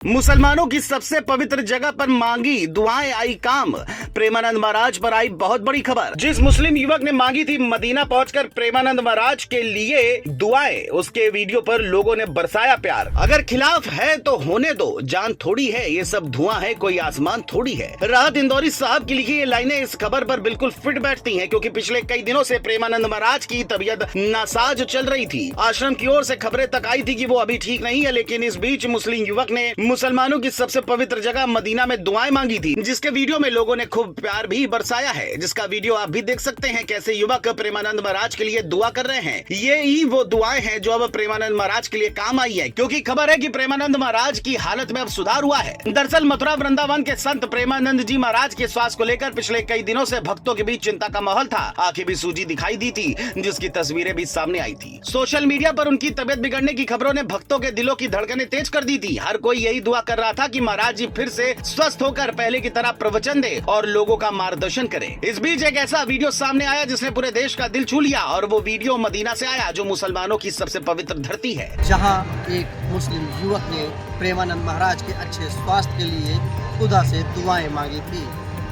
मुसलमानों की सबसे पवित्र जगह पर मांगी दुआएं आई काम। प्रेमानंद महाराज पर आई बहुत बड़ी खबर। जिस मुस्लिम युवक ने मांगी थी मदीना पहुंचकर प्रेमानंद महाराज के लिए दुआएं, उसके वीडियो पर लोगों ने बरसाया प्यार। अगर खिलाफ है तो होने दो, जान थोड़ी है ये सब धुआं है, कोई आसमान थोड़ी है। राहत इंदौरी साहब की लिखी ये लाइनें इस खबर पर बिल्कुल फिट बैठती हैं, क्योंकि पिछले कई दिनों से प्रेमानंद महाराज की तबीयत नासाज चल रही थी। आश्रम की ओर से खबरें तक आई थी कि वो अभी ठीक नहीं है, लेकिन इस बीच मुस्लिम युवक ने मुसलमानों की सबसे पवित्र जगह मदीना में दुआएं मांगी थी, जिसके वीडियो में लोगों ने खूब प्यार भी बरसाया है, जिसका वीडियो आप भी देख सकते हैं। कैसे युवक प्रेमानंद महाराज के लिए दुआ कर रहे हैं। ये ही वो दुआएं हैं जो अब प्रेमानंद महाराज के लिए काम आई है, क्योंकि खबर है कि प्रेमानंद महाराज की हालत में अब सुधार हुआ है। दरअसल मथुरा वृंदावन के संत प्रेमानंद जी महाराज के स्वास्थ्य को लेकर पिछले कई दिनों से भक्तों के बीच चिंता का माहौल था। आंखें भी सूजी दिखाई दी थी, जिसकी तस्वीरें भी सामने आई थी। सोशल मीडिया पर उनकी तबियत बिगड़ने की खबरों ने भक्तों के दिलों की धड़कनें तेज कर दी थी। हर कोई यही दुआ कर रहा था कि महाराज जी फिर से स्वस्थ होकर पहले की तरह प्रवचन दे और लोगों का मार्गदर्शन करें। इस बीच एक ऐसा वीडियो सामने आया जिसने पूरे देश का दिल छू लिया, और वो वीडियो मदीना से आया, जो मुसलमानों की सबसे पवित्र धरती है। जहां एक मुस्लिम युवक ने प्रेमानंद महाराज के अच्छे स्वास्थ्य के लिए खुदा से दुआएं मांगी थी।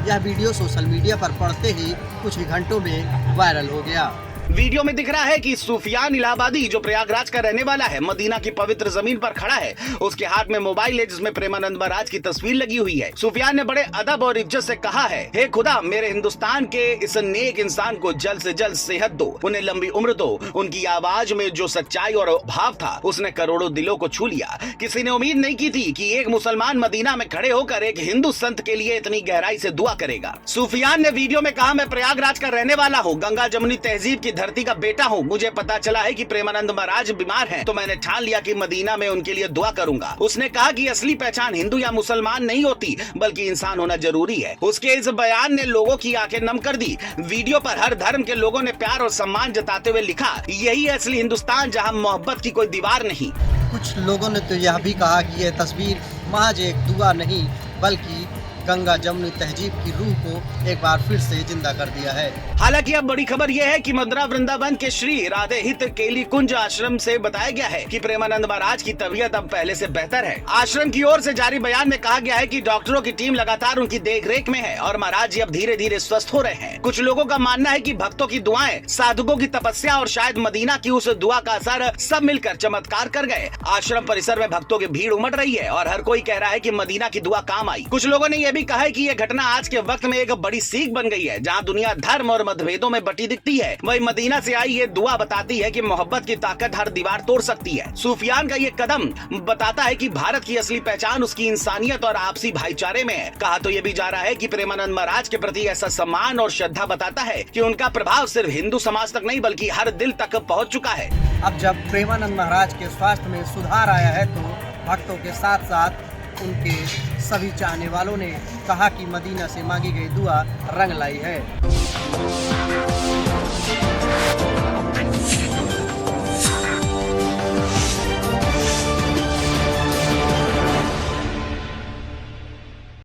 यह वीडियो सोशल मीडिया पर पड़ते ही कुछ ही घंटों में वायरल हो गया। वीडियो में दिख रहा है कि सुफियान इलाहाबादी, जो प्रयागराज का रहने वाला है, मदीना की पवित्र जमीन पर खड़ा है। उसके हाथ में मोबाइल है जिसमें प्रेमानंद महाराज की तस्वीर लगी हुई है। सुफियान ने बड़े अदब और इज्जत से कहा है, हे खुदा, मेरे हिंदुस्तान के इस नेक इंसान को जल्द से जल्द सेहत दो, उन्हें लंबी उम्र दो। उनकी आवाज में जो सच्चाई और भाव था, उसने करोड़ों दिलों को छू लिया। किसी ने उम्मीद नहीं की थी कि एक मुसलमान मदीना में खड़े होकर एक हिंदू संत के लिए इतनी गहराई से दुआ करेगा। सुफियान ने वीडियो में कहा, मैं प्रयागराज का रहने वाला हूँ, गंगा जमुनी तहजीब की धरती का बेटा हूँ। मुझे पता चला है कि प्रेमानंद महाराज बीमार हैं, तो मैंने ठान लिया कि मदीना में उनके लिए दुआ करूंगा। उसने कहा कि असली पहचान हिंदू या मुसलमान नहीं होती, बल्कि इंसान होना जरूरी है। उसके इस बयान ने लोगों की आंखें नम कर दी। वीडियो पर हर धर्म के लोगों ने प्यार और सम्मान जताते हुए लिखा, यही है असली हिंदुस्तान, जहाँ मोहब्बत की कोई दीवार नहीं। कुछ लोगों ने तो यह भी कहा कि यह तस्वीर महज एक दुआ नहीं, बल्कि गंगा जमुनी तहजीब की रूह को एक बार फिर से जिंदा कर दिया है। हालांकि अब बड़ी खबर यह है कि मथुरा वृंदावन के श्री राधे हित केली कुंज आश्रम से बताया गया है कि प्रेमानंद महाराज की तबीयत अब पहले से बेहतर है। आश्रम की ओर से जारी बयान में कहा गया है कि डॉक्टरों की टीम लगातार उनकी देखरेख में है और महाराज जी अब धीरे धीरे स्वस्थ हो रहे हैं। कुछ लोगों का मानना है कि भक्तों की दुआएं, साधुकों की तपस्या और शायद मदीना की उस दुआ का असर सब मिलकर चमत्कार कर गए। आश्रम परिसर में भक्तों की भीड़ उमड़ रही है और हर कोई कह रहा है कि मदीना की दुआ काम आई। कुछ लोगों ने यह भी कहा है कि यह घटना आज के वक्त में एक बड़ी सीख बन गई है। जहां दुनिया धर्म और मतभेदों में बटी दिखती है, वही मदीना से आई ये दुआ बताती है कि मोहब्बत की ताकत हर दीवार तोड़ सकती है। सुफियान का ये कदम बताता है कि भारत की असली पहचान उसकी इंसानियत और आपसी भाईचारे में है। कहा तो ये भी जा रहा है कि प्रेमानंद महाराज के प्रति ऐसा सम्मान और श्रद्धा बताता है कि उनका प्रभाव सिर्फ हिंदू समाज तक नहीं, बल्कि हर दिल तक पहुँच चुका है। अब जब प्रेमानंद महाराज के स्वास्थ्य में सुधार आया है, तो भक्तों के साथ साथ उनके सभी चाहने वालों ने कहा कि मदीना से मांगी गई दुआ रंग लाई है।